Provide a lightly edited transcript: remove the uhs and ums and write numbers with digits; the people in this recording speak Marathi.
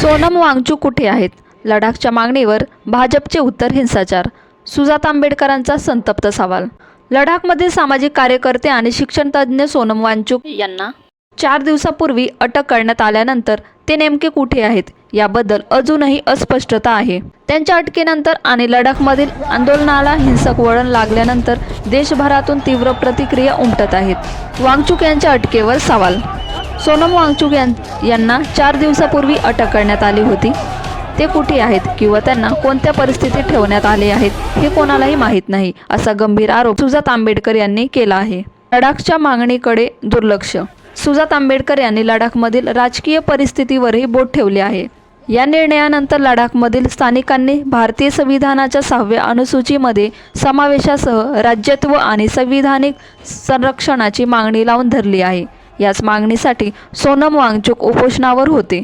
सोनम वांगचुक कुठे आहेत? लडाखच्या मागणीवर भाजपचे उत्तर हिंसाचार. सुजाता आंबेडकरांचा संतप्त सवाल. लडाखमधील सामाजिक कार्यकर्ते आणि शिक्षणतज्ज्ञ सोनम वांगचुक यांना 4 दिवसापूर्वी अटक करण्यात आल्यानंतर ते नेमके कुठे आहेत याबद्दल अजूनही अस्पष्टता आहे. त्यांच्या अटकेनंतर आणि लडाखमधील आंदोलनाला हिंसक वळण लागल्यानंतर देशभरातून तीव्र प्रतिक्रिया उमटत आहेत. वांगचुक यांच्या अटकेवर सवाल. सोनम वांगचुक यांना 4 दिवसापूर्वी अटक करण्यात आली होती. ते कुठे आहेत किंवा त्यांना कोणत्या परिस्थितीत ठेवण्यात आले आहेत हे कोणालाही माहीत नाही, असा गंभीर आरोप सुजाता आंबेडकर यांनी केला आहे. लडाखच्या मागणीकडे दुर्लक्ष. सुजाता आंबेडकर यांनी लडाखमधील राजकीय परिस्थितीवरही बोट ठेवले आहे. या निर्णयानंतर लडाखमधील स्थानिकांनी भारतीय संविधानाच्या 6व्या अनुसूचीमध्ये समावेशासह राज्यत्व आणि संविधानिक संरक्षणाची मागणी लावून धरली आहे. याच मागणीसाठी सोनम वांगचुक उपोषणावर होते.